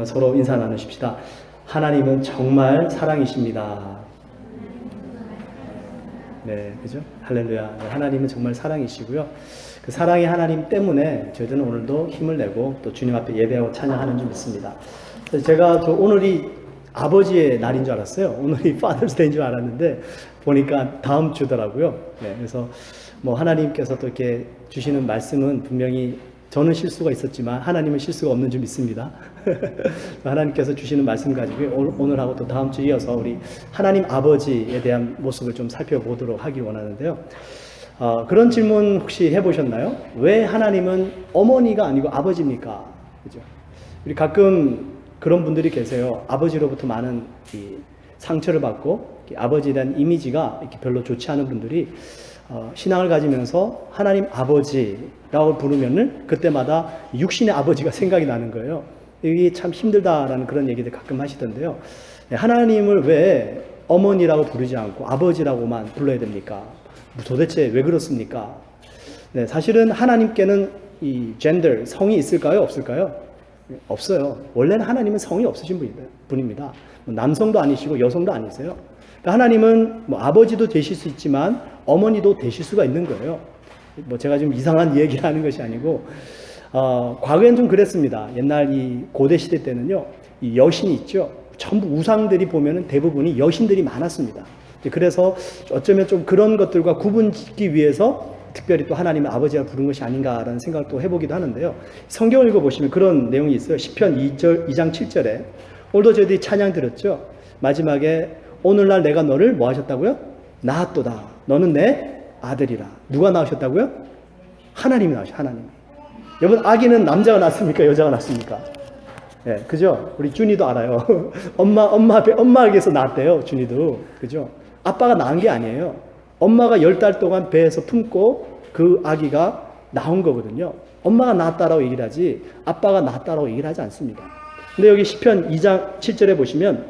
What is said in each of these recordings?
서로 인사 나누십시다. 하나님은 정말 사랑이십니다. 네, 그죠? 할렐루야. 네, 하나님은 정말 사랑이시고요. 그 사랑의 하나님 때문에 저희들은 오늘도 힘을 내고 또 주님 앞에 예배하고 찬양하는 줄 믿습니다. 그래서 제가 오늘이 아버지의 날인 줄 알았어요. 오늘이 Father's Day인 줄 알았는데 보니까 다음 주더라고요. 네, 그래서 뭐 하나님께서 또 이렇게 주시는 말씀은 분명히 저는 실수가 있었지만 하나님은 실수가 없는 줄 믿습니다. 하나님께서 주시는 말씀 가지고 오늘하고 또 다음 주 이어서 우리 하나님 아버지에 대한 모습을 좀 살펴보도록 하기 원하는데요. 그런 질문 혹시 해보셨나요? 왜 하나님은 어머니가 아니고 아버지입니까? 그죠? 우리 가끔 그런 분들이 계세요. 아버지로부터 많은 이 상처를 받고 아버지에 대한 이미지가 이렇게 별로 좋지 않은 분들이 신앙을 가지면서 하나님 아버지라고 부르면은 그때마다 육신의 아버지가 생각이 나는 거예요. 이게 참 힘들다라는 그런 얘기들 가끔 하시던데요. 하나님을 왜 어머니라고 부르지 않고 아버지라고만 불러야 됩니까? 도대체 왜 그렇습니까? 네, 사실은 하나님께는 이 젠더, 성이 있을까요? 없을까요? 없어요. 원래는 하나님은 성이 없으신 분입니다. 남성도 아니시고 여성도 아니세요. 그러니까 하나님은 뭐 아버지도 되실 수 있지만 어머니도 되실 수가 있는 거예요. 뭐 제가 지금 이상한 얘기를 하는 것이 아니고 과거엔 좀 그랬습니다. 옛날 이 고대 시대 때는요, 이 여신이 있죠. 전부 우상들이 보면은 대부분이 여신들이 많았습니다. 그래서 어쩌면 좀 그런 것들과 구분짓기 위해서 특별히 또 하나님의 아버지가 부른 것이 아닌가라는 생각을 또 해보기도 하는데요. 성경을 읽어보시면 그런 내용이 있어요. 시편 2장 7절에 오늘도 저희들이 찬양 드렸죠. 마지막에 오늘날 내가 너를 뭐 하셨다고요? 낳았도다. 너는 내 아들이라. 누가 낳으셨다고요? 하나님이 낳으셨어요. 하나님. 여러분, 아기는 남자가 낳습니까? 여자가 낳습니까? 예, 그죠? 우리 준이도 알아요. 엄마에게서 낳았대요. 준이도. 그죠? 아빠가 낳은 게 아니에요. 엄마가 10달 동안 배에서 품고 그 아기가 나온 거거든요. 엄마가 낳았다라고 얘기를 하지 아빠가 낳았다라고 얘기를 하지 않습니다. 근데 여기 시편 2장 7절에 보시면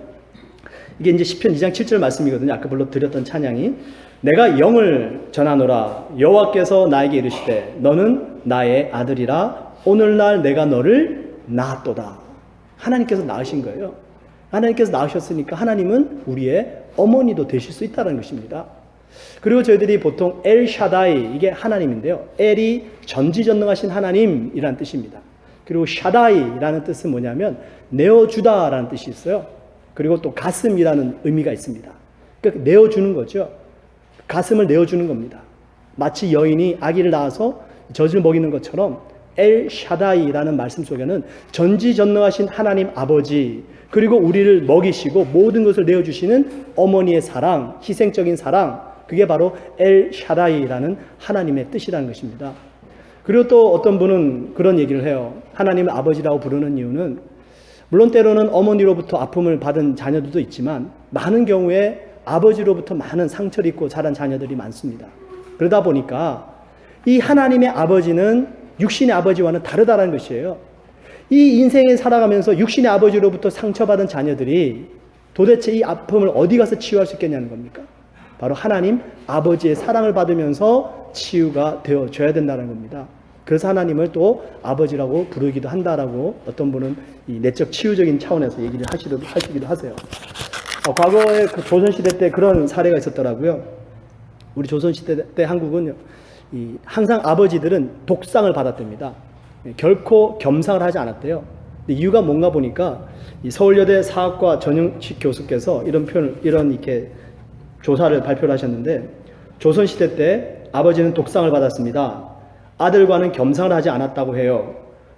이게 이제 시편 2장 7절 말씀이거든요. 아까 불러드렸던 찬양이 내가 영을 전하노라 여호와께서 나에게 이르시되 너는 나의 아들이라 오늘날 내가 너를 낳았도다. 하나님께서 낳으신 거예요. 하나님께서 낳으셨으니까 하나님은 우리의 어머니도 되실 수 있다는 것입니다. 그리고 저희들이 보통 엘 샤다이, 이게 하나님인데요. 엘이 전지전능하신 하나님이라는 뜻입니다. 그리고 샤다이라는 뜻은 뭐냐면 내어주다라는 뜻이 있어요. 그리고 또 가슴이라는 의미가 있습니다. 그러니까 내어주는 거죠. 가슴을 내어주는 겁니다. 마치 여인이 아기를 낳아서 젖을 먹이는 것처럼 엘 샤다이라는 말씀 속에는 전지전능하신 하나님 아버지, 그리고 우리를 먹이시고 모든 것을 내어주시는 어머니의 사랑, 희생적인 사랑, 그게 바로 엘 샤다이라는 하나님의 뜻이라는 것입니다. 그리고 또 어떤 분은 그런 얘기를 해요. 하나님을 아버지라고 부르는 이유는 물론 때로는 어머니로부터 아픔을 받은 자녀들도 있지만 많은 경우에 아버지로부터 많은 상처를 입고 자란 자녀들이 많습니다. 그러다 보니까 이 하나님의 아버지는 육신의 아버지와는 다르다는 것이에요. 이 인생에 살아가면서 육신의 아버지로부터 상처받은 자녀들이 도대체 이 아픔을 어디 가서 치유할 수 있겠냐는 겁니까? 바로 하나님 아버지의 사랑을 받으면서 치유가 되어줘야 된다는 겁니다. 그래서 하나님을 또 아버지라고 부르기도 한다라고 어떤 분은 이 내적 치유적인 차원에서 얘기를 하시기도 하세요. 과거에 그 조선시대 때 그런 사례가 있었더라고요. 우리 조선시대 때 한국은 항상 아버지들은 독상을 받았답니다. 결코 겸상을 하지 않았대요. 이유가 뭔가 보니까 이 서울여대 사학과 전영식 교수께서 이런 이렇게 조사를 발표를 하셨는데, 조선시대 때 아버지는 독상을 받았습니다. 아들과는 겸상을 하지 않았다고 해요.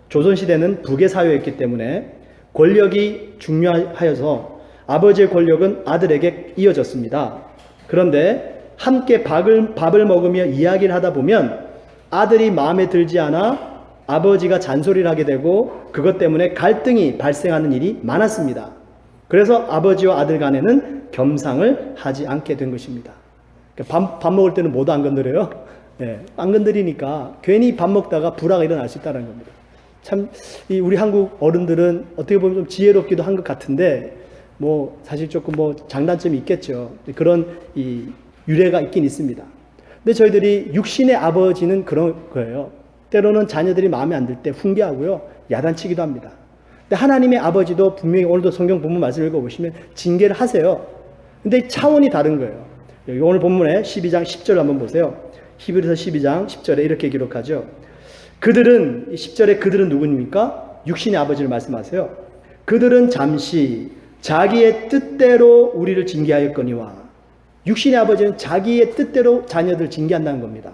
조선시대는 북의 사회였기 때문에 권력이 중요하여서 아버지의 권력은 아들에게 이어졌습니다. 그런데 함께 밥을 먹으며 이야기를 하다 보면 아들이 마음에 들지 않아 아버지가 잔소리를 하게 되고 그것 때문에 갈등이 발생하는 일이 많았습니다. 그래서 아버지와 아들 간에는 겸상을 하지 않게 된 것입니다. 밥 먹을 때는 뭐도 안 건드려요? 네, 안 건드리니까 괜히 밥 먹다가 불화가 일어날 수 있다는 겁니다. 참, 우리 한국 어른들은 어떻게 보면 좀 지혜롭기도 한 것 같은데, 뭐, 사실 조금 장단점이 있겠죠. 그런 유래가 있긴 있습니다. 근데 저희들이 육신의 아버지는 그런 거예요. 때로는 자녀들이 마음에 안 들 때 훈계하고요, 야단치기도 합니다. 근데 하나님의 아버지도 분명히 오늘도 성경 본문 말씀을 읽어보시면 징계를 하세요. 근데 차원이 다른 거예요. 여기 오늘 본문에 12장 10절 한번 보세요. 히브리서 12장 10절에 이렇게 기록하죠. 그들은, 10절에 그들은 누구입니까? 육신의 아버지를 말씀하세요. 그들은 잠시 자기의 뜻대로 우리를 징계하였거니와, 육신의 아버지는 자기의 뜻대로 자녀들 징계한다는 겁니다.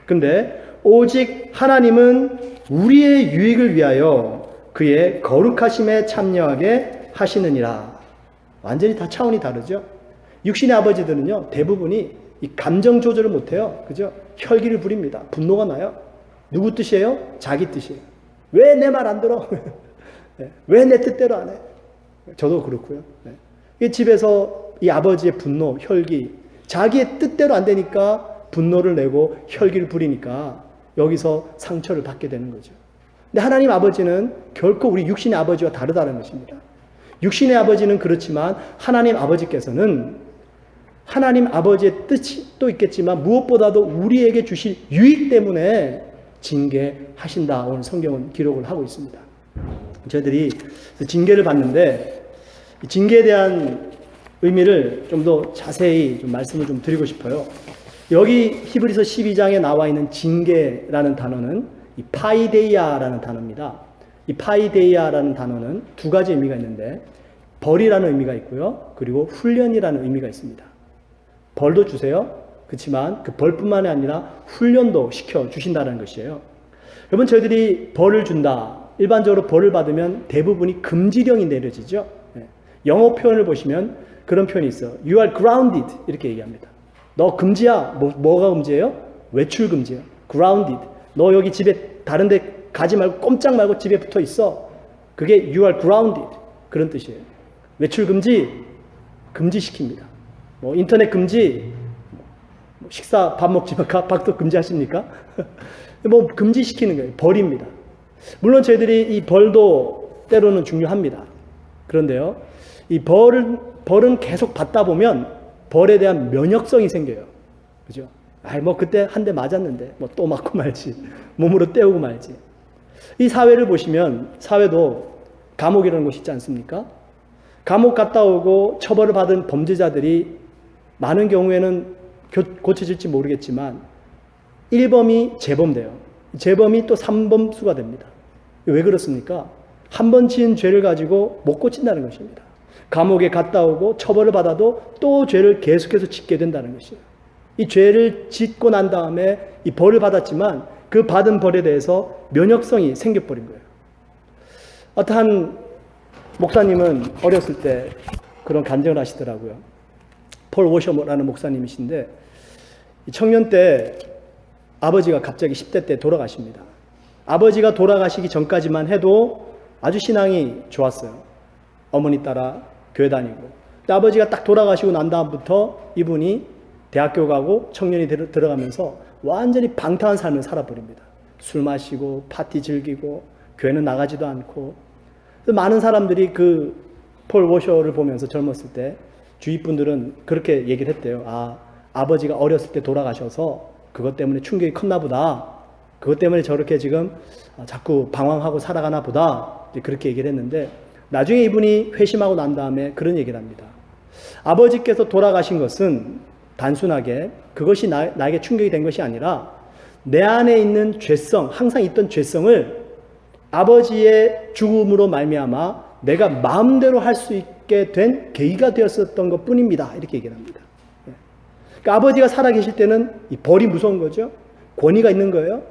근데 오직 하나님은 우리의 유익을 위하여 그의 거룩하심에 참여하게 하시느니라. 완전히 다 차원이 다르죠. 육신의 아버지들은요, 대부분이 이 감정 조절을 못해요. 그죠? 혈기를 부립니다. 분노가 나요. 누구 뜻이에요? 자기 뜻이에요. 왜 내 말 안 들어? 왜 내 뜻대로 안 해? 저도 그렇고요. 이 집에서 이 아버지의 분노, 혈기, 자기의 뜻대로 안 되니까 분노를 내고 혈기를 부리니까 여기서 상처를 받게 되는 거죠. 근데 하나님 아버지는 결코 우리 육신의 아버지와 다르다는 것입니다. 육신의 아버지는 그렇지만 하나님 아버지께서는 하나님 아버지의 뜻이 또 있겠지만 무엇보다도 우리에게 주실 유익 때문에 징계하신다. 오늘 성경은 기록을 하고 있습니다. 저희들이 징계를 받는데 징계에 대한 의미를 좀 더 자세히 좀 말씀을 좀 드리고 싶어요. 여기 히브리서 12장에 나와 있는 징계라는 단어는 이 파이데이아라는 단어입니다. 이 파이데이아라는 단어는 두 가지 의미가 있는데 벌이라는 의미가 있고요. 그리고 훈련이라는 의미가 있습니다. 벌도 주세요. 그렇지만 그 벌뿐만이 아니라 훈련도 시켜주신다는 것이에요. 여러분, 저희들이 벌을 준다. 일반적으로 벌을 받으면 대부분이 금지령이 내려지죠. 영어 표현을 보시면 그런 표현이 있어요. You are grounded 이렇게 얘기합니다. 너 금지야. 뭐가 금지예요? 외출 금지예요. grounded. 너 여기 집에 다른 데 가지 말고 꼼짝 말고 집에 붙어 있어. 그게 you are grounded. 그런 뜻이에요. 외출 금지, 금지시킵니다. 뭐 인터넷 금지, 식사 밥 먹지 마, 밥도 금지하십니까? 뭐 금지시키는 거예요. 벌입니다. 물론 저희들이 이 벌도 때로는 중요합니다. 그런데요, 이 벌은 계속 받다 보면 벌에 대한 면역성이 생겨요. 그죠? 뭐 그때 한 대 맞았는데 뭐 또 맞고 말지, 몸으로 때우고 말지. 이 사회를 보시면 사회도 감옥이라는 곳이 있지 않습니까? 감옥 갔다 오고 처벌을 받은 범죄자들이 많은 경우에는 고쳐질지 모르겠지만 1범이 재범돼요. 재범이 또 3범수가 됩니다. 왜 그렇습니까? 한 번 지은 죄를 가지고 못 고친다는 것입니다. 감옥에 갔다 오고 처벌을 받아도 또 죄를 계속해서 짓게 된다는 것이에요. 이 죄를 짓고 난 다음에 이 벌을 받았지만 그 받은 벌에 대해서 면역성이 생겨버린 거예요. 어떠한 목사님은 어렸을 때 그런 간증을 하시더라고요. 폴 워셔라는 목사님이신데 청년 때 아버지가 갑자기 10대 때 돌아가십니다. 아버지가 돌아가시기 전까지만 해도 아주 신앙이 좋았어요. 어머니 따라 교회 다니고. 근데 아버지가 딱 돌아가시고 난 다음부터 이분이 대학교 가고 청년이 들어가면서 완전히 방탕한 삶을 살아버립니다. 술 마시고 파티 즐기고 교회는 나가지도 않고. 많은 사람들이 그 폴 워셔를 보면서 젊었을 때 주위 분들은 그렇게 얘기를 했대요. 아버지가 어렸을 때 돌아가셔서 그것 때문에 충격이 컸나 보다. 그것 때문에 저렇게 지금 자꾸 방황하고 살아가나 보다. 그렇게 얘기를 했는데 나중에 이분이 회심하고 난 다음에 그런 얘기를 합니다. 아버지께서 돌아가신 것은 단순하게 그것이 나에게 충격이 된 것이 아니라 내 안에 있는 죄성, 항상 있던 죄성을 아버지의 죽음으로 말미암아 내가 마음대로 할 수 있게 된 계기가 되었었던 것 뿐입니다. 이렇게 얘기를 합니다. 그러니까 아버지가 살아계실 때는 이 벌이 무서운 거죠. 권위가 있는 거예요.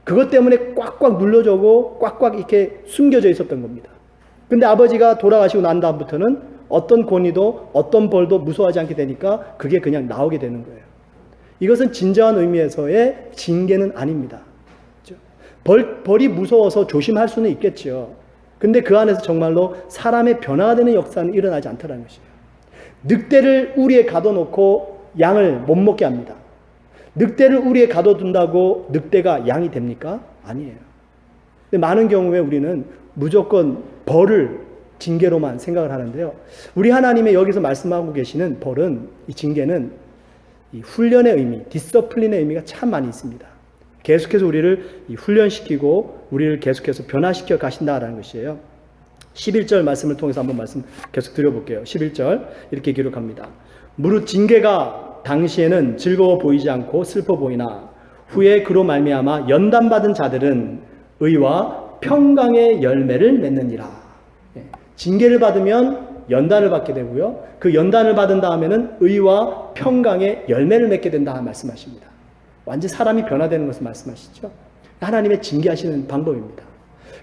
그것 때문에 꽉꽉 눌러주고 꽉꽉 이렇게 숨겨져 있었던 겁니다. 근데 아버지가 돌아가시고 난 다음부터는 어떤 권위도 어떤 벌도 무서워하지 않게 되니까 그게 그냥 나오게 되는 거예요. 이것은 진정한 의미에서의 징계는 아닙니다. 벌이 무서워서 조심할 수는 있겠죠. 근데 그 안에서 정말로 사람의 변화가 되는 역사는 일어나지 않다는 것이에요. 늑대를 우리에 가둬놓고 양을 못 먹게 합니다. 늑대를 우리에 가둬둔다고 늑대가 양이 됩니까? 아니에요. 근데 많은 경우에 우리는 무조건 벌을 징계로만 생각을 하는데요. 우리 하나님의 여기서 말씀하고 계시는 벌은, 이 징계는 이 훈련의 의미, 디서플린의 의미가 참 많이 있습니다. 계속해서 우리를 훈련시키고 우리를 계속해서 변화시켜 가신다라는 것이에요. 11절 말씀을 통해서 한번 말씀 계속 드려볼게요. 11절 이렇게 기록합니다. 무릇 징계가 당시에는 즐거워 보이지 않고 슬퍼 보이나 후에 그로 말미암아 연단받은 자들은 의와 평강의 열매를 맺느니라. 징계를 받으면 연단을 받게 되고요. 그 연단을 받은 다음에는 의와 평강의 열매를 맺게 된다 말씀하십니다. 완전 사람이 변화되는 것을 말씀하시죠. 하나님의 징계하시는 방법입니다.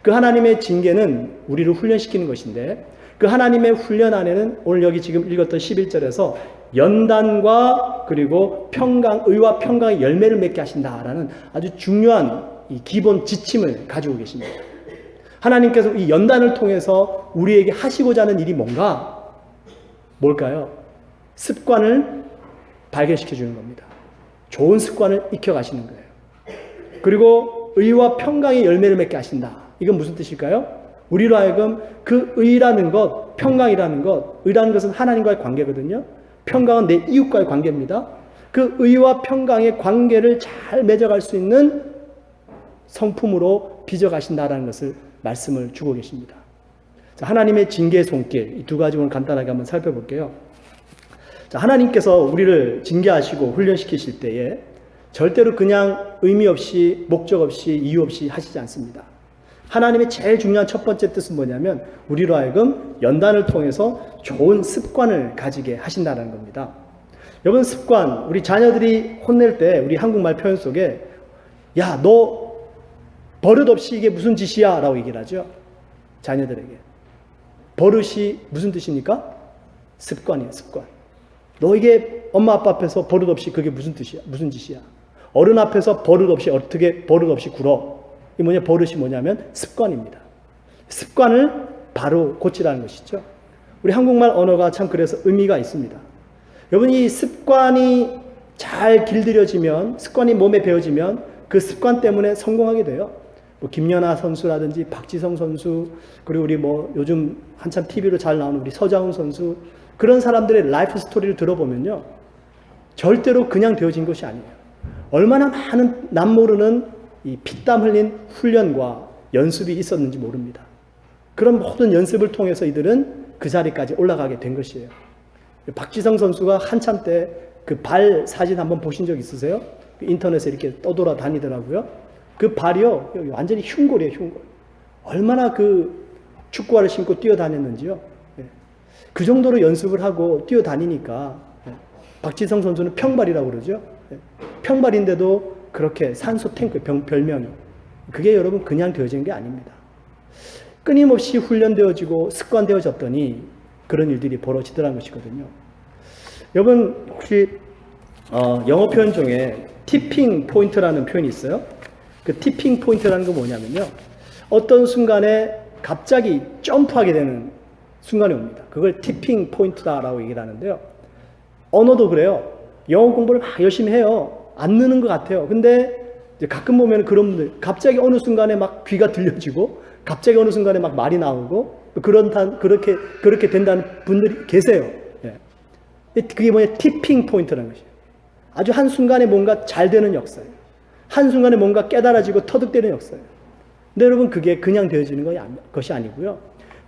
그 하나님의 징계는 우리를 훈련시키는 것인데 그 하나님의 훈련 안에는 오늘 여기 지금 읽었던 11절에서 연단과 그리고 평강, 의와 평강의 열매를 맺게 하신다라는 아주 중요한 이 기본 지침을 가지고 계십니다. 하나님께서 이 연단을 통해서 우리에게 하시고자 하는 일이 뭘까요? 습관을 발견시켜 주는 겁니다. 좋은 습관을 익혀가시는 거예요. 그리고 의와 평강의 열매를 맺게 하신다. 이건 무슨 뜻일까요? 우리로 하여금 그 의라는 것, 평강이라는 것, 의라는 것은 하나님과의 관계거든요. 평강은 내 이웃과의 관계입니다. 그 의와 평강의 관계를 잘 맺어갈 수 있는 성품으로 빚어가신다라는 것을 말씀을 주고 계십니다. 자, 하나님의 징계의 손길, 이 두 가지 오늘 간단하게 한번 살펴볼게요. 자, 하나님께서 우리를 징계하시고 훈련시키실 때에 절대로 그냥 의미 없이, 목적 없이, 이유 없이 하시지 않습니다. 하나님의 제일 중요한 첫 번째 뜻은 뭐냐면 우리로 하여금 연단을 통해서 좋은 습관을 가지게 하신다는 겁니다. 여러분, 습관, 우리 자녀들이 혼낼 때 우리 한국말 표현 속에 야, 너 버릇없이 이게 무슨 짓이야? 라고 얘기를 하죠. 자녀들에게. 버릇이 무슨 뜻입니까? 습관이에요, 습관. 너 이게 엄마 아빠 앞에서 버릇없이 그게 무슨 뜻이야? 무슨 짓이야? 어른 앞에서 버릇없이 어떻게 버릇없이 굴어? 이 버릇이 뭐냐면 습관입니다. 습관을 바로 고치라는 것이죠. 우리 한국말 언어가 참 그래서 의미가 있습니다. 여러분, 이 습관이 잘 길들여지면, 습관이 몸에 배어지면 그 습관 때문에 성공하게 돼요. 김연아 선수라든지 박지성 선수, 그리고 우리 요즘 한참 TV로 잘 나오는 우리 서장훈 선수, 그런 사람들의 라이프 스토리를 들어보면요, 절대로 그냥 되어진 것이 아니에요. 얼마나 많은 남모르는 이 피땀 흘린 훈련과 연습이 있었는지 모릅니다. 그런 모든 연습을 통해서 이들은 그 자리까지 올라가게 된 것이에요. 박지성 선수가 한참 때 그 발 사진 한번 보신 적 있으세요? 인터넷에 이렇게 떠돌아 다니더라고요. 그 발이요, 완전히 흉골이에요, 흉골. 얼마나 그 축구화를 신고 뛰어다녔는지요. 그 정도로 연습을 하고 뛰어다니니까 박지성 선수는 평발이라고 그러죠. 평발인데도 그렇게 산소 탱크 별명이. 그게 여러분 그냥 되어진 게 아닙니다. 끊임없이 훈련되어지고 습관되어졌더니 그런 일들이 벌어지더라는 것이거든요. 여러분 혹시 영어 표현 중에 티핑 포인트라는 표현이 있어요. 그 티핑 포인트라는 건 뭐냐면요, 어떤 순간에 갑자기 점프하게 되는 순간이 옵니다. 그걸 티핑 포인트다라고 얘기를 하는데요. 언어도 그래요. 영어 공부를 막 열심히 해요. 안 느는 것 같아요. 근데 이제 가끔 보면 그런 분들 갑자기 어느 순간에 막 귀가 들려지고 갑자기 어느 순간에 막 말이 나오고 그렇게 된다는 분들이 계세요. 그게 티핑 포인트라는 것이에요. 아주 한순간에 뭔가 잘 되는 역사예요. 한순간에 뭔가 깨달아지고 터득되는 역사예요. 근데 여러분, 그게 그냥 되어지는 것이 아니고요.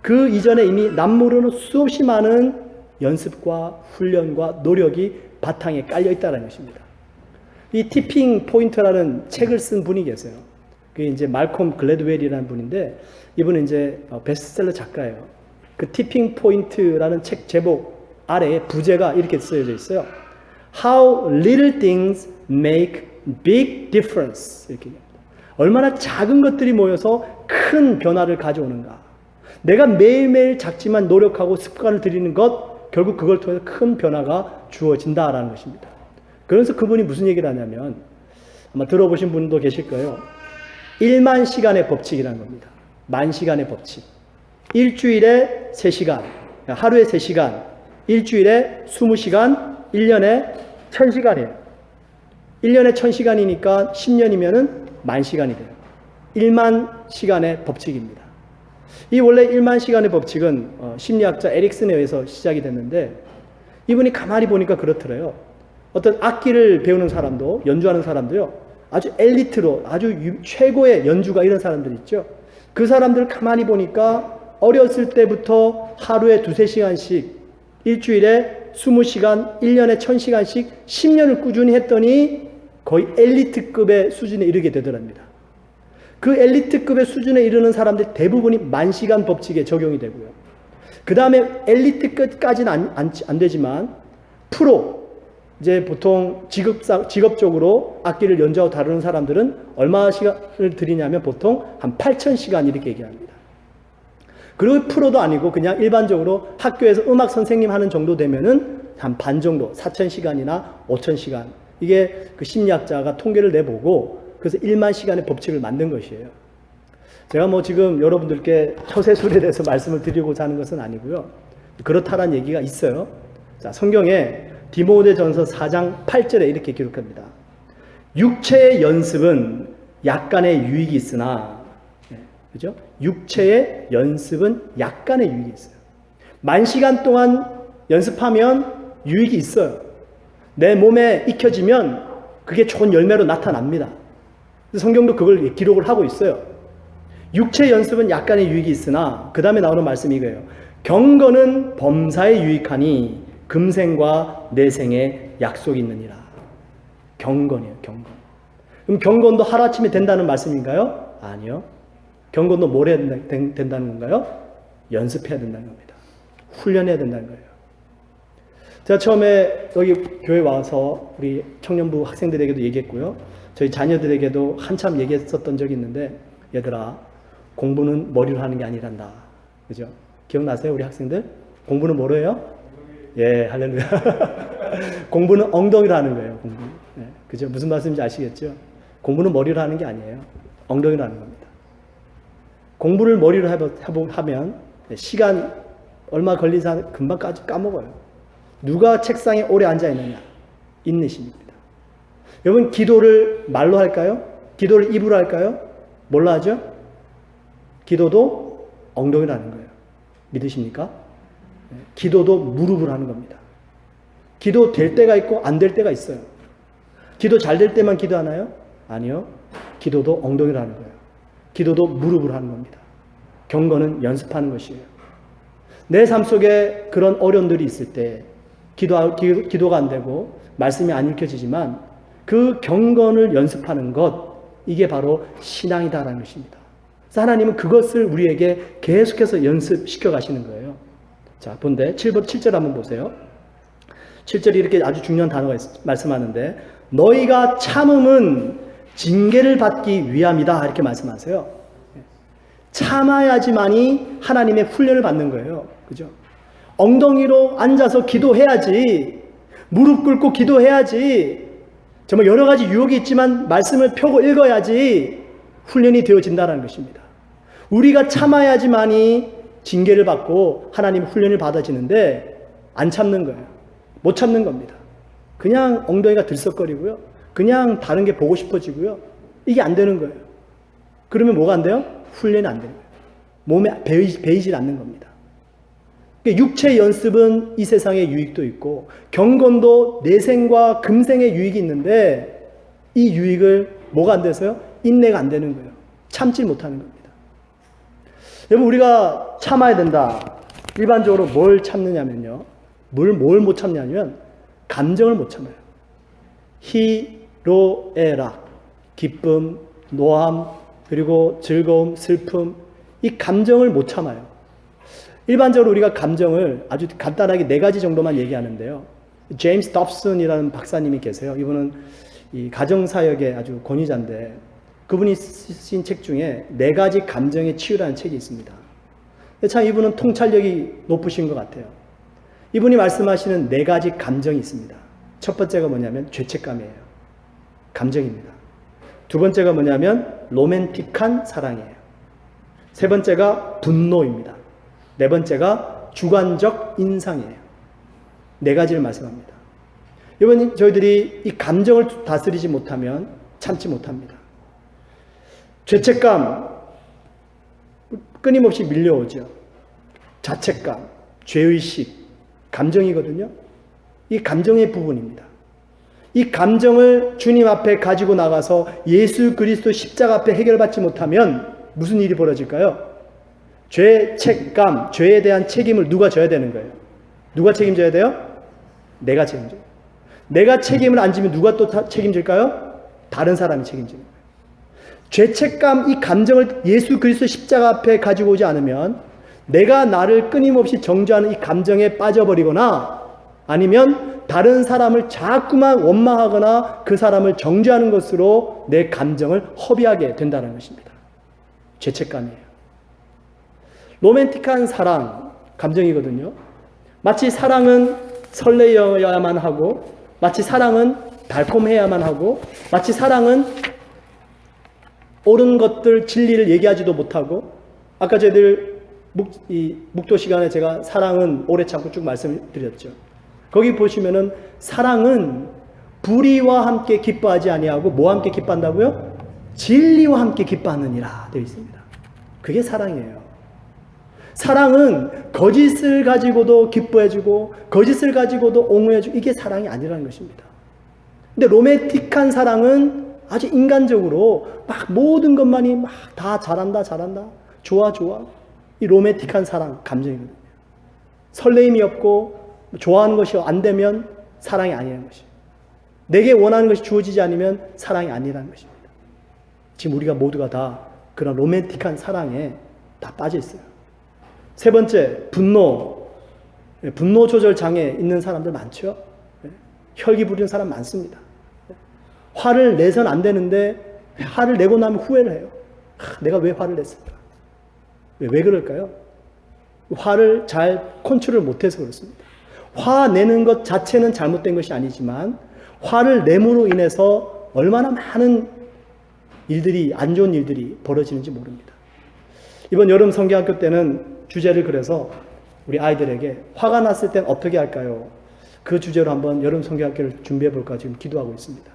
그 이전에 이미 남모르는 수없이 많은 연습과 훈련과 노력이 바탕에 깔려 있다는 것입니다. 이 티핑 포인트라는 책을 쓴 분이 계세요. 그게 이제 말콤 글래드웰이라는 분인데, 이분은 이제 베스트셀러 작가예요. 그 티핑 포인트라는 책 제목 아래에 부제가 이렇게 쓰여져 있어요. How little things make big difference. 이렇게 얘기합니다. 얼마나 작은 것들이 모여서 큰 변화를 가져오는가. 내가 매일매일 작지만 노력하고 습관을 들이는 것, 결국 그걸 통해서 큰 변화가 주어진다라는 것입니다. 그래서 그분이 무슨 얘기를 하냐면, 아마 들어보신 분도 계실 거예요. 1만 시간의 법칙이라는 겁니다. 만 시간의 법칙. 일주일에 3시간, 하루에 3시간, 일주일에 20시간, 1년에 1000시간이에요. 1년에 1000시간이니까 10년이면은 만 시간이 돼요. 1만 시간의 법칙입니다. 이 원래 1만 시간의 법칙은 심리학자 에릭슨에 의해서 시작이 됐는데, 이분이 가만히 보니까 그렇더래요. 어떤 악기를 배우는 사람도, 연주하는 사람도요, 아주 엘리트로 아주 최고의 연주가 이런 사람들 있죠. 그 사람들 가만히 보니까 어렸을 때부터 하루에 2-3시간씩, 일주일에 20시간, 1년에 1000시간씩 10년을 꾸준히 했더니 거의 엘리트급의 수준에 이르게 되더랍니다. 그 엘리트급의 수준에 이르는 사람들 대부분이 10,000시간 법칙에 적용이 되고요. 그 다음에 엘리트까지는 안 되지만 프로, 이제 보통 직업적으로 악기를 연주하고 다루는 사람들은 얼마 시간을 들이냐면 보통 한 8,000시간 이렇게 얘기합니다. 그리고 프로도 아니고 그냥 일반적으로 학교에서 음악 선생님 하는 정도 되면은 한 반 정도, 4,000시간이나 5,000시간. 이게 그 심리학자가 통계를 내보고 그래서 10,000시간의 법칙을 만든 것이에요. 제가 뭐 지금 여러분들께 처세술에 대해서 말씀을 드리고자 하는 것은 아니고요. 그렇다라는 얘기가 있어요. 자, 성경에 디모데전서 4장 8절에 이렇게 기록합니다. 육체의 연습은 약간의 유익이 있으나, 그죠? 육체의 연습은 약간의 유익이 있어요. 10,000시간 동안 연습하면 유익이 있어요. 내 몸에 익혀지면 그게 좋은 열매로 나타납니다. 성경도 그걸 기록을 하고 있어요. 육체 연습은 약간의 유익이 있으나 그 다음에 나오는 말씀이 이거예요. 경건은 범사에 유익하니 금생과 내생에 약속이 있느니라. 경건이에요. 경건. 그럼 경건도 하루아침에 된다는 말씀인가요? 아니요. 경건도 뭘 해야 된다는 건가요? 연습해야 된다는 겁니다. 훈련해야 된다는 거예요. 제가 처음에 여기 교회 와서 우리 청년부 학생들에게도 얘기했고요. 저희 자녀들에게도 한참 얘기했었던 적이 있는데, 얘들아, 공부는 머리로 하는 게 아니란다. 그죠? 기억나세요? 우리 학생들? 공부는 뭐로 해요? 예, 할렐루야. 공부는 엉덩이로 하는 거예요. 공부. 네, 그죠? 무슨 말씀인지 아시겠죠? 공부는 머리로 하는 게 아니에요. 엉덩이로 하는 겁니다. 공부를 머리로 하면 시간 얼마 걸리지 않아 금방 까먹어요. 누가 책상에 오래 앉아 있느냐? 인내심입니다. 여러분, 기도를 말로 할까요? 기도를 입으로 할까요? 뭘로 하죠? 기도도 엉덩이로 하는 거예요. 믿으십니까? 기도도 무릎으로 하는 겁니다. 기도 될 때가 있고 안 될 때가 있어요. 기도 잘 될 때만 기도하나요? 아니요. 기도도 엉덩이로 하는 거예요. 기도도 무릎으로 하는 겁니다. 경건은 것이에요. 내 삶 속에 그런 어려움들이 있을 때 기도가 안 되고 말씀이 안 읽혀지지만 그 경건을 연습하는 것, 이게 바로 신앙이다라는 것입니다. 그래서 하나님은 그것을 우리에게 계속해서 연습시켜 가시는 거예요. 자, 본데 7절 한번 보세요. 7절이 이렇게 아주 중요한 단어가 말씀하는데, 너희가 참음은 징계를 받기 위함이다, 이렇게 말씀하세요. 참아야지만이 하나님의 훈련을 받는 거예요. 그죠? 엉덩이로 앉아서 기도해야지, 무릎 꿇고 기도해야지, 정말 여러 가지 유혹이 있지만 말씀을 펴고 읽어야지 훈련이 되어진다는 것입니다. 우리가 참아야지만이 징계를 받고 하나님 훈련을 받아지는데 안 참는 거예요. 못 참는 겁니다. 그냥 엉덩이가 들썩거리고요. 그냥 다른 게 보고 싶어지고요. 이게 안 되는 거예요. 그러면 뭐가 안 돼요? 훈련이 안 되는 거예요. 몸에 배이질 않는 겁니다. 육체 연습은 이 세상의 유익도 있고 경건도 내생과 금생의 유익이 있는데, 이 유익을 뭐가 안 돼서요? 인내가 안 되는 거예요. 참지 못하는 겁니다. 여러분, 우리가 참아야 된다. 일반적으로 뭘 참느냐면요, 뭘 못 참냐면 감정을 못 참아요. 희로애락, 기쁨, 노함, 그리고 즐거움, 슬픔, 이 감정을 못 참아요. 일반적으로 우리가 감정을 아주 간단하게 4가지 정도만 얘기하는데요. 제임스 dobson이라는 박사님이 계세요. 이분은 이 가정사역의 아주 권위자인데, 그분이 쓰신 책 중에 4가지 감정의 치유라는 책이 있습니다. 참 이분은 통찰력이 높으신 것 같아요. 이분이 말씀하시는 4가지 감정이 있습니다. 첫 번째가 뭐냐면 죄책감이에요. 감정입니다. 두 번째가 뭐냐면 로맨틱한 사랑이에요. 세 번째가 분노입니다. 네 번째가 주관적 인상이에요. 4가지를 말씀합니다. 여러분, 저희들이 이 감정을 다스리지 못하면 참지 못합니다. 죄책감, 끊임없이 밀려오죠. 자책감, 죄의식, 감정이거든요. 이 감정의 부분입니다. 이 감정을 주님 앞에 가지고 나가서 예수 그리스도 십자가 앞에 해결받지 못하면 무슨 일이 벌어질까요? 죄책감, 죄에 대한 책임을 누가 져야 되는 거예요? 누가 책임져야 돼요? 내가 책임져요. 내가 책임을 안 지면 누가 또 책임질까요? 다른 사람이 책임지는 거예요. 죄책감, 이 감정을 예수 그리스도 십자가 앞에 가지고 오지 않으면 내가 나를 끊임없이 정죄하는 이 감정에 빠져버리거나 아니면 다른 사람을 자꾸만 원망하거나 그 사람을 정죄하는 것으로 내 감정을 허비하게 된다는 것입니다. 죄책감이에요. 로맨틱한 사랑, 감정이거든요. 마치 사랑은 설레어야만 하고, 마치 사랑은 달콤해야만 하고, 마치 사랑은 옳은 것들, 진리를 얘기하지도 못하고, 아까 저희들 묵도 시간에 제가 사랑은 오래 참고 쭉 말씀드렸죠. 거기 보시면은 사랑은 불의와 함께 기뻐하지 아니하고 뭐와 함께 기뻐한다고요? 진리와 함께 기뻐하느니라 되어 있습니다. 그게 사랑이에요. 사랑은 거짓을 가지고도 기뻐해주고 거짓을 가지고도 옹호해주고 이게 사랑이 아니라는 것입니다. 근데 로맨틱한 사랑은 아주 인간적으로 막 모든 것만이 막 다 잘한다 좋아 이 로맨틱한 사랑 감정이거든요. 설레임이 없고 좋아하는 것이 안 되면 사랑이 아니라는 것이에요. 내게 원하는 것이 주어지지 않으면 사랑이 아니라는 것입니다. 지금 우리가 모두가 다 그런 로맨틱한 사랑에 다 빠져 있어요. 세 번째, 분노 조절 장애 있는 사람들 많죠. 혈기 부리는 사람 많습니다. 화를 내선 안 되는데 화를 내고 나면 후회를 해요. 내가 왜 화를 냈을까? 왜 그럴까요? 화를 잘 컨트롤 못해서 그렇습니다. 화 내는 것 자체는 잘못된 것이 아니지만 화를 내므로 인해서 얼마나 많은 일들이, 안 좋은 일들이 벌어지는지 모릅니다. 이번 여름 성경학교 때는 주제를 그래서 우리 아이들에게 화가 났을 땐 어떻게 할까요? 그 주제로 한번 여름 성경학교를 준비해 볼까 지금 기도하고 있습니다.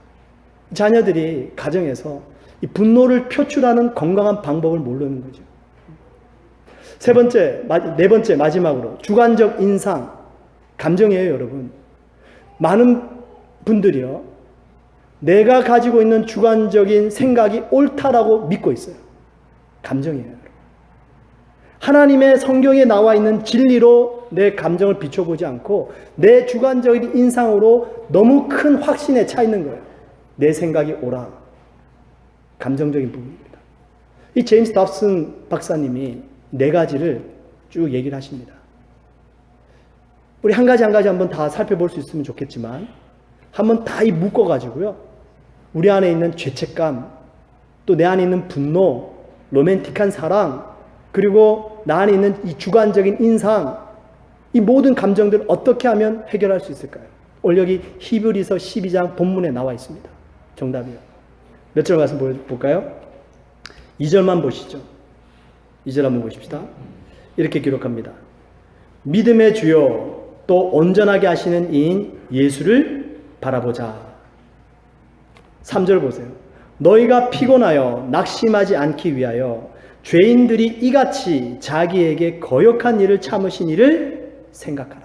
자녀들이 가정에서 이 분노를 표출하는 건강한 방법을 모르는 거죠. 네 번째 마지막으로 주관적 인상, 감정이에요, 여러분. 많은 분들이요, 내가 가지고 있는 주관적인 생각이 옳다라고 믿고 있어요. 감정이에요, 여러분. 하나님의 성경에 나와 있는 진리로 내 감정을 비춰보지 않고 내 주관적인 인상으로 너무 큰 확신에 차 있는 거예요. 내 생각이 옳아. 감정적인 부분입니다. 이 제임스 dobson 박사님이 네 가지를 쭉 얘기를 하십니다. 우리 한 가지 한 가지 한번 다 살펴볼 수 있으면 좋겠지만 한번 다 묶어가지고요, 우리 안에 있는 죄책감, 또 내 안에 있는 분노, 로맨틱한 사랑, 그리고 나 안에 있는 이 주관적인 인상, 이 모든 감정들을 어떻게 하면 해결할 수 있을까요? 오늘 여기 히브리서 12장 본문에 나와 있습니다. 정답이요. 몇 절 말씀 볼까요? 2절만 보시죠. 2절 한번 보십시다. 이렇게 기록합니다. 믿음의 주요 또 온전하게 하시는 이인 예수를 바라보자. 3절 보세요. 너희가 피곤하여 낙심하지 않기 위하여 죄인들이 이같이 자기에게 거역한 일을 참으신 일을 생각하라.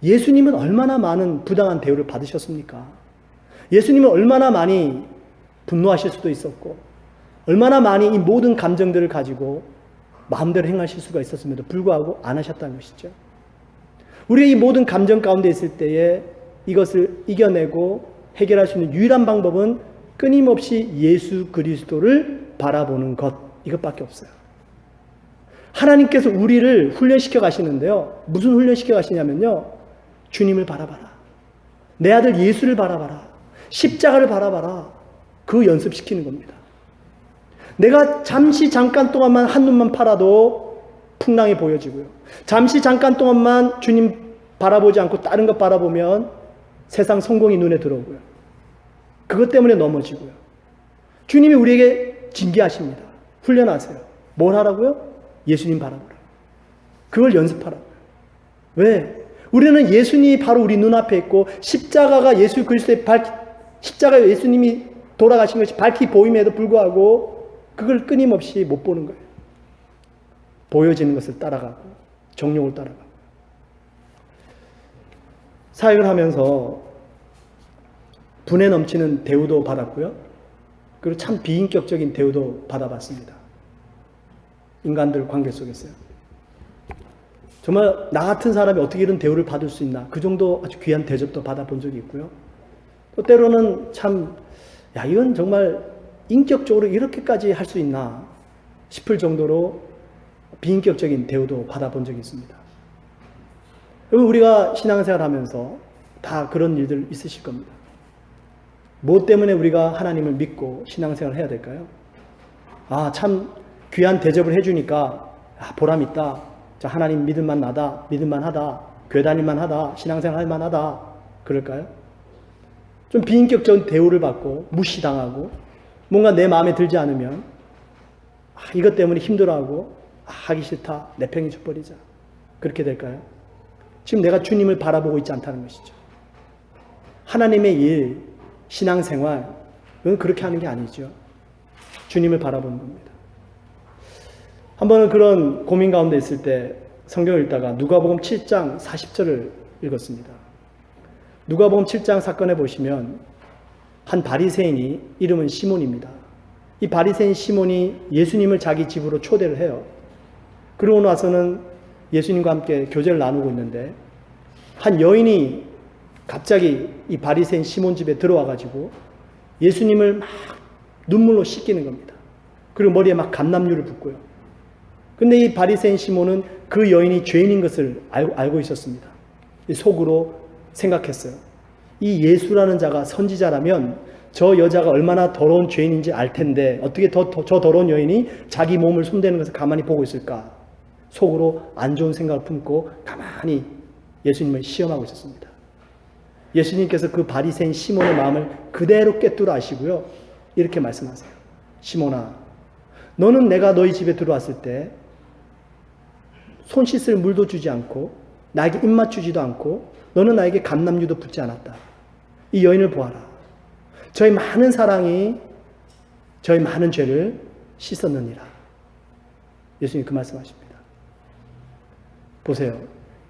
예수님은 얼마나 많은 부당한 대우를 받으셨습니까? 예수님은 얼마나 많이 분노하실 수도 있었고 얼마나 많이 이 모든 감정들을 가지고 마음대로 행하실 수가 있었음에도 불구하고 안 하셨다는 것이죠. 우리가 이 모든 감정 가운데 있을 때에 이것을 이겨내고 해결할 수 있는 유일한 방법은 끊임없이 예수 그리스도를 바라보는 것, 이것밖에 없어요. 하나님께서 우리를 훈련시켜 가시는데요, 무슨 훈련시켜 가시냐면요, 주님을 바라봐라, 내 아들 예수를 바라봐라, 십자가를 바라봐라, 그 연습시키는 겁니다. 내가 잠깐 동안만 한눈만 팔아도 풍랑이 보여지고요, 잠깐 동안만 주님 바라보지 않고 다른 것 바라보면 세상 성공이 눈에 들어오고요, 그것 때문에 넘어지고요. 주님이 우리에게 징계하십니다. 훈련하세요. 뭘 하라고요? 예수님 바라보라. 그걸 연습하라고요. 왜? 우리는 예수님이 바로 우리 눈앞에 있고 십자가가 예수 그리스도의 십자가 예수님이 돌아가신 것이 밝히 보임에도 불구하고 그걸 끊임없이 못 보는 거예요. 보여지는 것을 따라가고 정욕을 따라가고. 사역을 하면서 분에 넘치는 대우도 받았고요, 그리고 참 비인격적인 대우도 받아봤습니다. 인간들 관계 속에서요. 정말 나 같은 사람이 어떻게 이런 대우를 받을 수 있나, 그 정도 아주 귀한 대접도 받아본 적이 있고요. 또 때로는 참, 야, 이건 정말 인격적으로 이렇게까지 할 수 있나 싶을 정도로 비인격적인 대우도 받아본 적이 있습니다. 여러분, 우리가 신앙생활 하면서 다 그런 일들 있으실 겁니다. 뭐 때문에 우리가 하나님을 믿고 신앙생활을 해야 될까요? 아, 참 귀한 대접을 해주니까 보람 있다. 자, 하나님 믿을만 하다. 교회 다닐만 하다. 신앙생활 할만 하다. 그럴까요? 좀 비인격적인 대우를 받고 무시당하고 뭔가 내 마음에 들지 않으면 이것 때문에 힘들어하고 하기 싫다. 내 평이 줘버리자. 그렇게 될까요? 지금 내가 주님을 바라보고 있지 않다는 것이죠. 하나님의 일, 신앙생활, 그건 그렇게 하는 게 아니죠. 주님을 바라보는 겁니다. 한 번은 그런 고민 가운데 있을 때 성경을 읽다가 누가복음 7장 40절을 읽었습니다. 누가복음 7장 사건에 보시면 한 바리새인이 이름은 시몬입니다. 이 바리새인 시몬이 예수님을 자기 집으로 초대를 해요. 그러고 나서는 예수님과 함께 교제를 나누고 있는데 한 여인이 갑자기 이 바리새인 시몬 집에 들어와가지고 예수님을 막 눈물로 씻기는 겁니다. 그리고 머리에 막 감람유를 붓고요. 근데 이 바리새인 시몬은 그 여인이 죄인인 것을 알고 있었습니다. 속으로 생각했어요. 이 예수라는 자가 선지자라면 저 여자가 얼마나 더러운 죄인인지 알 텐데 어떻게 저 더러운 여인이 자기 몸을 손대는 것을 가만히 보고 있을까? 속으로 안 좋은 생각을 품고 가만히 예수님을 시험하고 있었습니다. 예수님께서 그 바리새인 시몬의 마음을 그대로 꿰뚫어 아시고요. 이렇게 말씀하세요. 시몬아, 너는 내가 너희 집에 들어왔을 때 손 씻을 물도 주지 않고 나에게 입 맞추지도 않고 너는 나에게 감람유도 붓지 않았다. 이 여인을 보아라. 저의 많은 사랑이 저의 많은 죄를 씻었느니라. 예수님 그 말씀하십니다. 보세요.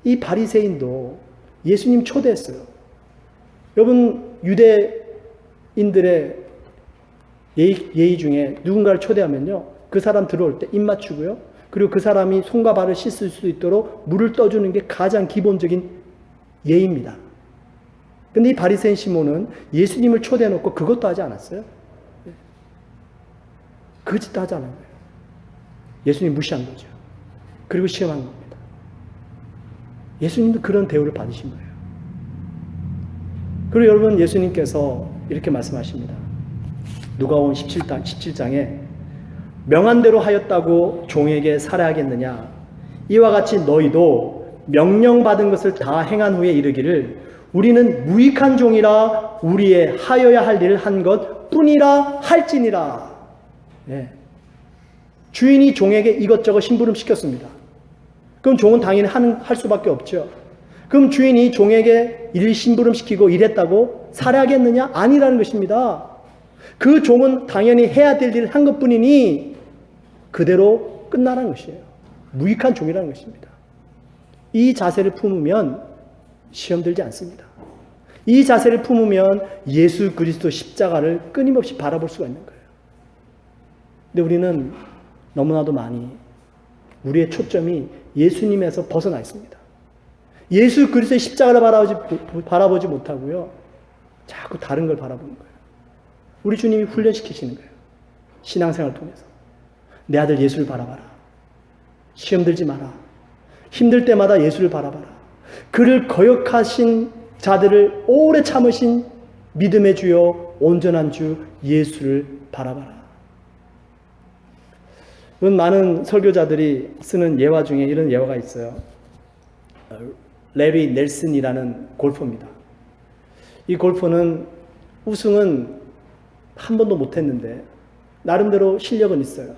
이 바리새인도 예수님 초대했어요. 여러분, 유대인들의 예의 중에 누군가를 초대하면요, 그 사람 들어올 때 입 맞추고요, 그리고 그 사람이 손과 발을 씻을 수 있도록 물을 떠주는 게 가장 기본적인 예의입니다. 근데 이 바리새인 시몬은 예수님을 초대해놓고 그것도 하지 않았어요. 그 짓도 하지 않은 거예요. 예수님 무시한 거죠. 그리고 시험한 겁니다. 예수님도 그런 대우를 받으신 거예요. 그리고 여러분, 예수님께서 이렇게 말씀하십니다. 누가복음 17장에 명한 대로 하였다고 종에게 살해하겠느냐? 이와 같이 너희도 명령받은 것을 다 행한 후에 이르기를 우리는 무익한 종이라 우리의 하여야 할 일을 한 것뿐이라 할지니라. 네. 주인이 종에게 이것저것 심부름 시켰습니다. 그럼 종은 당연히 할 수밖에 없죠. 그럼 주인이 종에게 일 심부름 시키고 이랬다고 살해하겠느냐? 아니라는 것입니다. 그 종은 당연히 해야 될 일을 한 것뿐이니 그대로 끝나라는 것이에요. 무익한 종이라는 것입니다. 이 자세를 품으면 시험 들지 않습니다. 이 자세를 품으면 예수 그리스도 십자가를 끊임없이 바라볼 수가 있는 거예요. 근데 우리는 너무나도 많이 우리의 초점이 예수님에서 벗어나 있습니다. 예수 그리스도의 십자가를 바라보지 못하고요, 자꾸 다른 걸 바라보는 거예요. 우리 주님이 훈련시키시는 거예요. 신앙생활을 통해서. 내 아들 예수를 바라봐라. 시험 들지 마라. 힘들 때마다 예수를 바라봐라. 그를 거역하신 자들을 오래 참으신 믿음의 주요 온전한 주 예수를 바라봐라. 많은 설교자들이 쓰는 예화 중에 이런 예화가 있어요. 레리 넬슨이라는 골퍼입니다. 이 골퍼는 우승은 한 번도 못했는데 나름대로 실력은 있어요.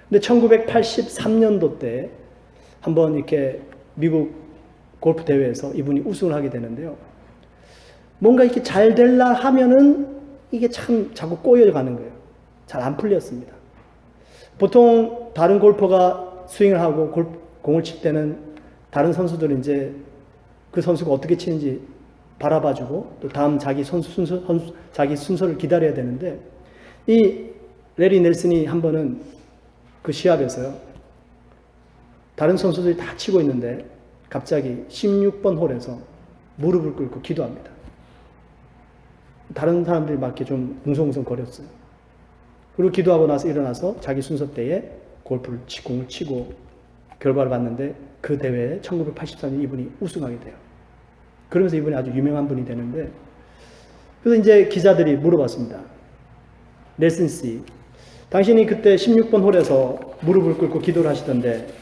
근데 1983년도 때 한번 이렇게 미국 골프 대회에서 이분이 우승을 하게 되는데요. 뭔가 이렇게 잘 될라 하면은 이게 참 자꾸 꼬여가는 거예요. 잘 안 풀렸습니다. 보통 다른 골퍼가 스윙을 하고 공을 칠 때는 다른 선수들은 이제 그 선수가 어떻게 치는지 바라봐주고 또 다음 자기 자기 순서를 기다려야 되는데 이 레리 넬슨이 한 번은 그 시합에서요, 다른 선수들이 다 치고 있는데 갑자기 16번 홀에서 무릎을 꿇고 기도합니다. 다른 사람들이 막 이렇게 좀 웅성웅성 거렸어요. 그리고 기도하고 나서 일어나서 자기 순서 때에 골프를 공을 치고 결과를 봤는데 그 대회에 1984년 이분이 우승하게 돼요. 그러면서 이분이 아주 유명한 분이 되는데, 그래서 이제 기자들이 물어봤습니다. 넬슨 씨, 당신이 그때 16번 홀에서 무릎을 꿇고 기도를 하시던데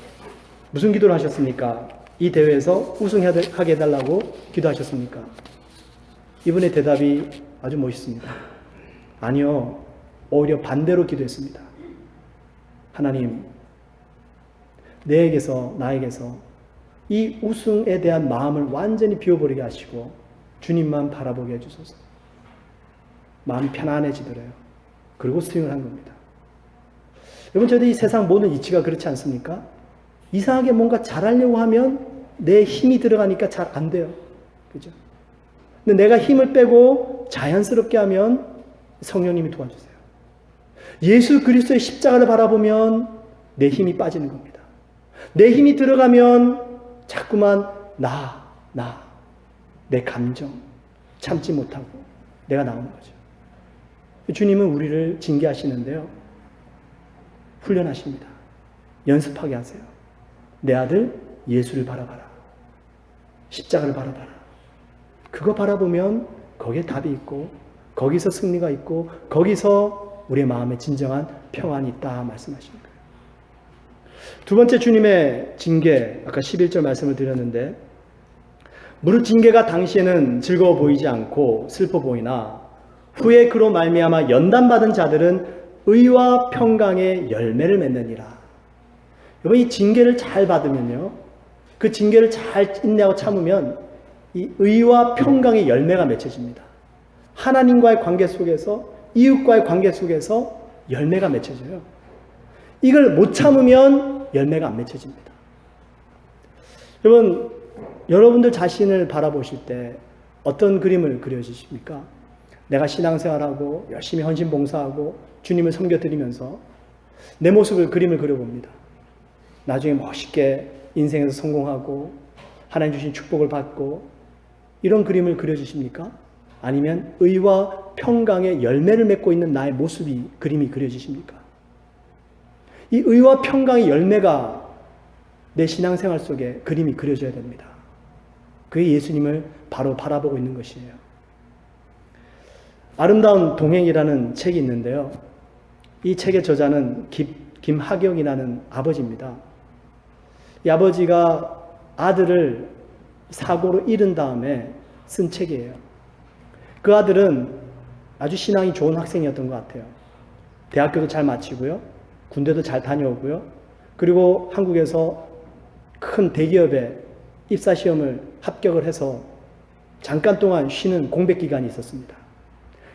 무슨 기도를 하셨습니까? 이 대회에서 우승하게 해달라고 기도하셨습니까? 이분의 대답이 아주 멋있습니다. 아니요, 오히려 반대로 기도했습니다. 하나님, 나에게서 이 우승에 대한 마음을 완전히 비워버리게 하시고 주님만 바라보게 해주소서. 마음이 편안해지더래요. 그리고 스윙을 한 겁니다. 여러분, 저도 이 세상 모든 이치가 그렇지 않습니까? 이상하게 뭔가 잘하려고 하면 내 힘이 들어가니까 잘 안 돼요. 그죠? 근데 내가 힘을 빼고 자연스럽게 하면 성령님이 도와주세요. 예수 그리스도의 십자가를 바라보면 내 힘이 빠지는 겁니다. 내 힘이 들어가면 자꾸만 내 감정 참지 못하고 내가 나오는 거죠. 주님은 우리를 징계하시는데요, 훈련하십니다. 연습하게 하세요. 내 아들 예수를 바라봐라. 십자가를 바라봐라. 그거 바라보면 거기에 답이 있고 거기서 승리가 있고 거기서 우리의 마음에 진정한 평안이 있다 말씀하시는 거예요. 두 번째 주님의 징계, 아까 11절 말씀을 드렸는데, 무릇 징계가 당시에는 즐거워 보이지 않고 슬퍼 보이나 후에 그로 말미암아 연단받은 자들은 의와 평강의 열매를 맺느니라. 여러분, 이 징계를 잘 받으면요, 그 징계를 잘 인내하고 참으면 이 의와 평강의 열매가 맺혀집니다. 하나님과의 관계 속에서, 이웃과의 관계 속에서 열매가 맺혀져요. 이걸 못 참으면 열매가 안 맺혀집니다. 여러분들 자신을 바라보실 때 어떤 그림을 그려지십니까? 내가 신앙생활하고 열심히 헌신봉사하고 주님을 섬겨드리면서 내 모습을 그림을 그려봅니다. 나중에 멋있게 인생에서 성공하고 하나님 주신 축복을 받고 이런 그림을 그려주십니까? 아니면 의와 평강의 열매를 맺고 있는 나의 그림이 그려지십니까? 이 의와 평강의 열매가 내 신앙생활 속에 그림이 그려져야 됩니다. 그게 예수님을 바로 바라보고 있는 것이에요. 아름다운 동행이라는 책이 있는데요, 이 책의 저자는 김하경이라는 아버지입니다. 이 아버지가 아들을 사고로 잃은 다음에 쓴 책이에요. 그 아들은 아주 신앙이 좋은 학생이었던 것 같아요. 대학교도 잘 마치고요, 군대도 잘 다녀오고요, 그리고 한국에서 큰 대기업에 입사시험을 합격을 해서 잠깐 동안 쉬는 공백기간이 있었습니다.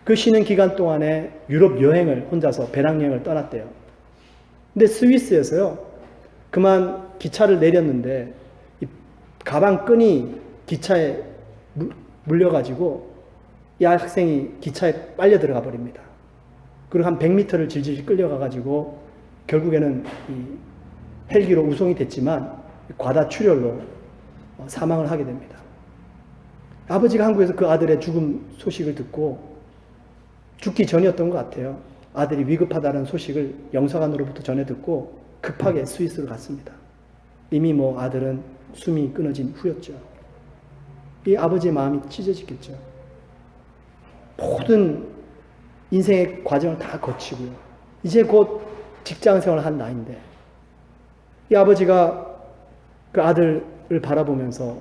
그 쉬는 기간 동안에 유럽 여행을 혼자서 배낭여행을 떠났대요. 근데 스위스에서요, 그만 기차를 내렸는데 이 가방 끈이 기차에 물려가지고 이 학생이 기차에 빨려 들어가 버립니다. 그리고 한 100m를 질질 끌려가가지고 결국에는 이 헬기로 우송이 됐지만 과다출혈로 사망을 하게 됩니다. 아버지가 한국에서 그 아들의 죽음 소식을 듣고, 죽기 전이었던 것 같아요, 아들이 위급하다는 소식을 영사관으로부터 전해 듣고 급하게 스위스로 갔습니다. 이미 아들은 숨이 끊어진 후였죠. 이 아버지의 마음이 찢어지겠죠. 모든 인생의 과정을 다 거치고요, 이제 곧 직장생활을 한 나이인데 이 아버지가 그 아들을 바라보면서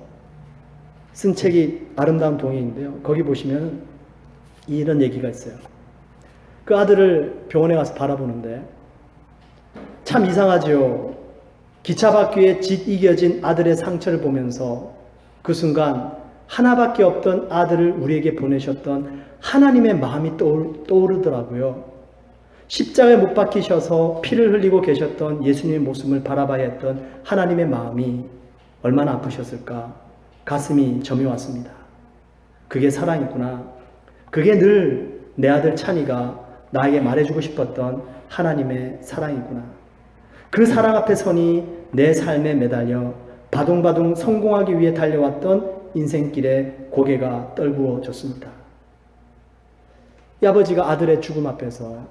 쓴 책이 아름다운 동행인데요, 거기 보시면 이런 얘기가 있어요. 그 아들을 병원에 가서 바라보는데 참 이상하지요. 기차 바퀴에 짓 이겨진 아들의 상처를 보면서 그 순간 하나밖에 없던 아들을 우리에게 보내셨던 하나님의 마음이 떠오르더라고요. 십자가에 못 박히셔서 피를 흘리고 계셨던 예수님의 모습을 바라봐야 했던 하나님의 마음이 얼마나 아프셨을까. 가슴이 점이 왔습니다. 그게 사랑이구나. 그게 늘 내 아들 찬이가 나에게 말해주고 싶었던 하나님의 사랑이구나. 그 사랑 앞에 서니 내 삶에 매달려 바둥바둥 성공하기 위해 달려왔던 인생길에 고개가 떨구어졌습니다. 이 아버지가 아들의 죽음 앞에서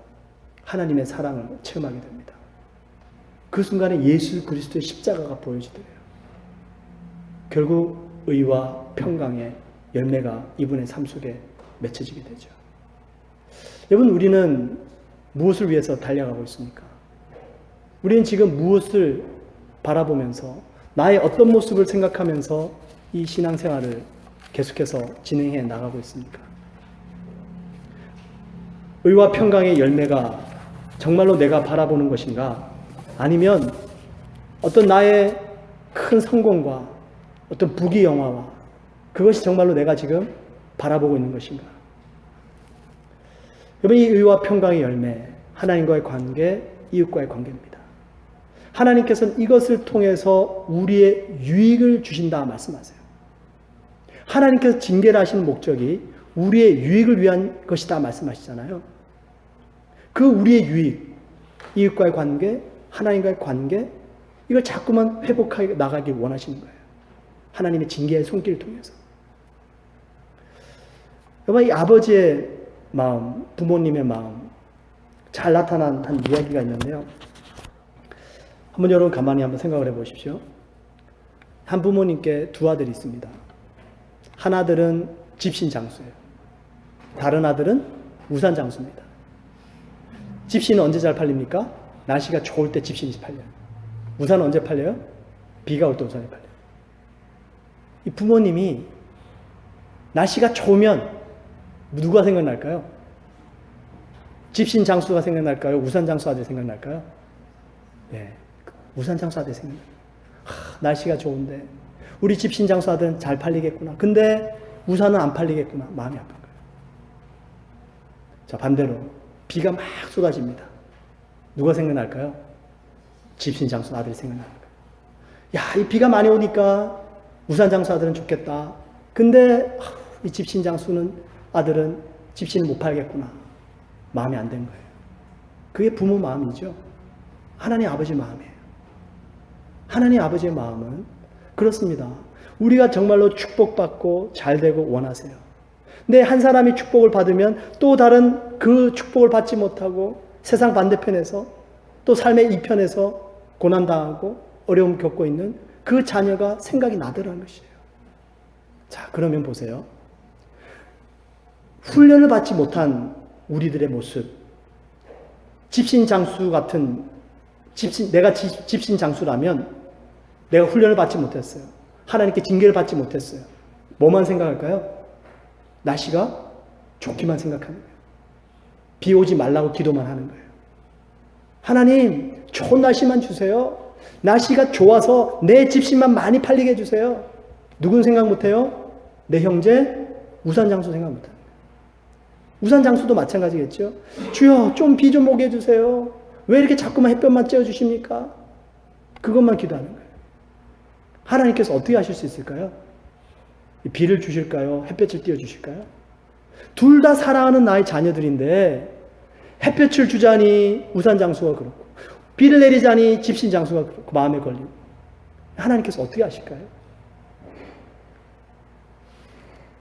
하나님의 사랑을 체험하게 됩니다. 그 순간에 예수 그리스도의 십자가가 보여지더래요. 결국 의와 평강의 열매가 이분의 삶 속에 맺혀지게 되죠. 여러분, 우리는 무엇을 위해서 달려가고 있습니까? 우리는 지금 무엇을 바라보면서 나의 어떤 모습을 생각하면서 이 신앙생활을 계속해서 진행해 나가고 있습니까? 의와 평강의 열매가 정말로 내가 바라보는 것인가? 아니면 어떤 나의 큰 성공과 어떤 부귀영화와 그것이 정말로 내가 지금 바라보고 있는 것인가? 여러분, 이 의와 평강의 열매, 하나님과의 관계, 이웃과의 관계입니다. 하나님께서는 이것을 통해서 우리의 유익을 주신다 말씀하세요. 하나님께서 징계를 하시는 목적이 우리의 유익을 위한 것이다 말씀하시잖아요. 그 우리의 유익, 이웃과의 관계, 하나님과의 관계, 이걸 자꾸만 회복하게 나가길 원하시는 거예요. 하나님의 징계의 손길을 통해서. 여러분, 이 아버지의 마음, 부모님의 마음, 잘 나타난 한 이야기가 있는데요. 한번 여러분 가만히 한번 생각을 해 보십시오. 한 부모님께 두 아들이 있습니다. 한 아들은 집신 장수예요. 다른 아들은 우산 장수입니다. 집신은 언제 잘 팔립니까? 날씨가 좋을 때 집신이 팔려요. 우산은 언제 팔려요? 비가 올 때 우산이 팔려요. 이 부모님이 날씨가 좋으면 누가 생각날까요? 집신 장수가 생각날까요? 우산 장수 아들이 생각날까요? 예, 우산 장수 아들이 생각나요. 날씨가 좋은데 우리 집신 장수 아들은 잘 팔리겠구나. 근데 우산은 안 팔리겠구나. 마음이 아픈 거예요. 자, 반대로 비가 막 쏟아집니다. 누가 생각날까요? 집신 장수 아들이 생각나는 거예요. 야, 이 비가 많이 오니까 우산 장수 아들은 좋겠다. 근데 이 집신 장수는 아들은 집신을 못 팔겠구나. 마음이 안 된 거예요. 그게 부모 마음이죠. 하나님 아버지 마음이에요. 하나님 아버지의 마음은 그렇습니다. 우리가 정말로 축복받고 잘되고 원하세요. 근데 한 사람이 축복을 받으면 또 다른 그 축복을 받지 못하고 세상 반대편에서 또 삶의 이편에서 고난당하고 어려움 겪고 있는 그 자녀가 생각이 나더라는 것이에요. 자, 그러면 보세요. 훈련을 받지 못한 우리들의 모습, 집신 장수 같은 내가 집신 장수라면 내가 훈련을 받지 못했어요. 하나님께 징계를 받지 못했어요. 뭐만 생각할까요? 날씨가 좋기만 생각하는 거예요. 비 오지 말라고 기도만 하는 거예요. 하나님, 좋은 날씨만 주세요. 날씨가 좋아서 내 집신만 많이 팔리게 해주세요. 누군 생각 못해요? 내 형제 우산 장수 생각 못해요. 우산 장수도 마찬가지겠죠. 주여, 좀 비 좀 오게 해주세요. 왜 이렇게 자꾸만 햇볕만 쬐어주십니까? 그것만 기도하는 거예요. 하나님께서 어떻게 하실 수 있을까요? 비를 주실까요? 햇볕을 띄워주실까요? 둘 다 사랑하는 나의 자녀들인데 햇볕을 주자니 우산 장수가 그렇고 비를 내리자니 집신 장수가 그렇고 마음에 걸리고 하나님께서 어떻게 하실까요?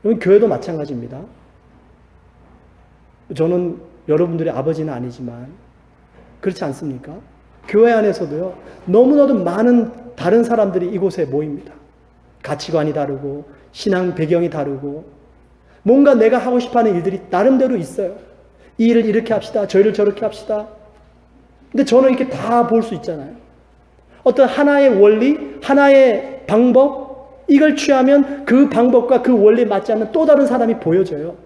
여러분, 교회도 마찬가지입니다. 저는 여러분들의 아버지는 아니지만 그렇지 않습니까? 교회 안에서도요, 너무나도 많은 다른 사람들이 이곳에 모입니다. 가치관이 다르고 신앙 배경이 다르고 뭔가 내가 하고 싶어하는 일들이 나름대로 있어요. 이 일을 이렇게 합시다. 저 일을 저렇게 합시다. 근데 저는 이렇게 다 볼 수 있잖아요. 어떤 하나의 원리, 하나의 방법, 이걸 취하면 그 방법과 그 원리에 맞지 않는 또 다른 사람이 보여져요.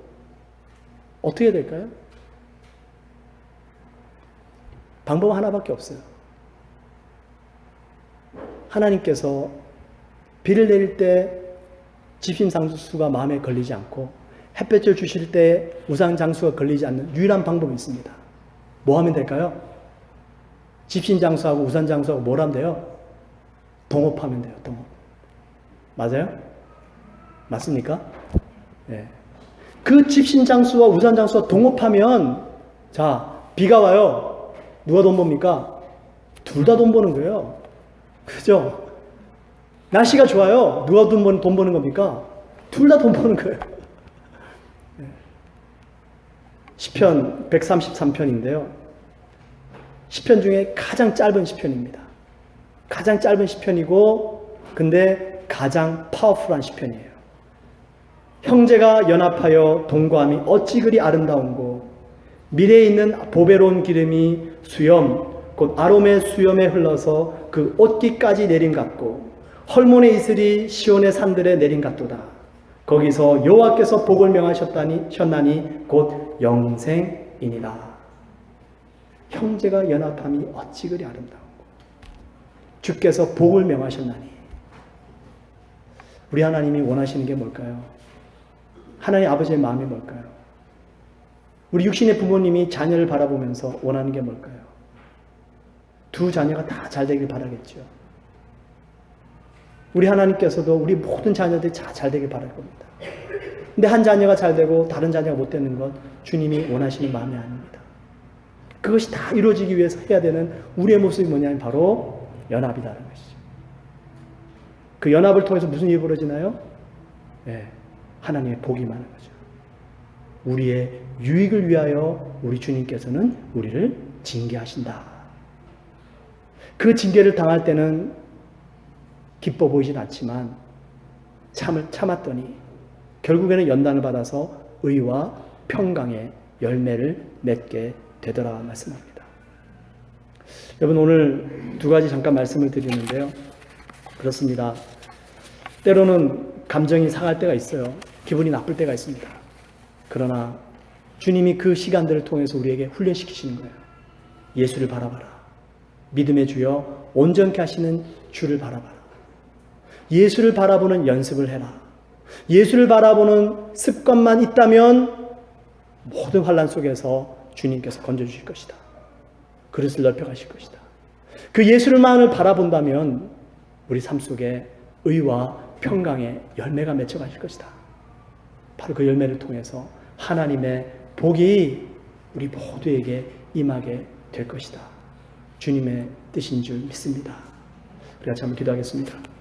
어떻게 될까요? 방법은 하나밖에 없어요. 하나님께서 비를 내릴 때 집신 장수가 마음에 걸리지 않고 햇볕을 주실 때 우산 장수가 걸리지 않는 유일한 방법이 있습니다. 뭐 하면 될까요? 집신 장수하고 우산 장수하고 뭘 하면 돼요? 동업하면 돼요. 동업. 맞아요? 맞습니까? 네. 그 집신 장수와 우산 장수와 동업하면 자, 비가 와요. 누가 돈 법니까? 둘 다 돈 버는 거예요. 그죠? 날씨가 좋아요. 누가 돈 버는 겁니까? 둘 다 돈 버는 거예요. 시편 133편인데요. 시편 중에 가장 짧은 시편입니다. 가장 짧은 시편이고, 근데 가장 파워풀한 시편이에요. 형제가 연합하여 동거함이 어찌 그리 아름다운고, 미래에 있는 보배로운 기름이 수염, 곧 아롬의 수염에 흘러서 그 옷깃까지 내림 같고, 헐몬의 이슬이 시온의 산들에 내림 같도다. 거기서 여호와께서 복을 명하셨나니 곧 영생이니라. 형제가 연합함이 어찌 그리 아름다운고, 주께서 복을 명하셨나니. 우리 하나님이 원하시는 게 뭘까요? 하나님 아버지의 마음이 뭘까요? 우리 육신의 부모님이 자녀를 바라보면서 원하는 게 뭘까요? 두 자녀가 다 잘 되길 바라겠죠. 우리 하나님께서도 우리 모든 자녀들이 잘 되길 바랄 겁니다. 근데 한 자녀가 잘 되고 다른 자녀가 못 되는 건 주님이 원하시는 마음이 아닙니다. 그것이 다 이루어지기 위해서 해야 되는 우리의 모습이 뭐냐면 바로 연합이라는 것이죠. 그 연합을 통해서 무슨 일이 벌어지나요? 네, 하나님의 복이 많은 거죠. 우리의 유익을 위하여 우리 주님께서는 우리를 징계하신다. 그 징계를 당할 때는 기뻐 보이진 않지만 참았더니 결국에는 연단을 받아서 의와 평강의 열매를 맺게 되더라 말씀합니다. 여러분, 오늘 두 가지 잠깐 말씀을 드리는데요. 그렇습니다. 때로는 감정이 상할 때가 있어요. 기분이 나쁠 때가 있습니다. 그러나 주님이 그 시간들을 통해서 우리에게 훈련시키시는 거예요. 예수를 바라봐라. 믿음의 주여 온전케 하시는 주를 바라봐라. 예수를 바라보는 연습을 해라. 예수를 바라보는 습관만 있다면 모든 환난 속에서 주님께서 건져주실 것이다. 그릇을 넓혀가실 것이다. 그 예수를만을 바라본다면 우리 삶 속에 의와 평강의 열매가 맺혀가실 것이다. 바로 그 열매를 통해서 하나님의 복이 우리 모두에게 임하게 될 것이다. 주님의 뜻인 줄 믿습니다. 우리 같이 한번 기도하겠습니다.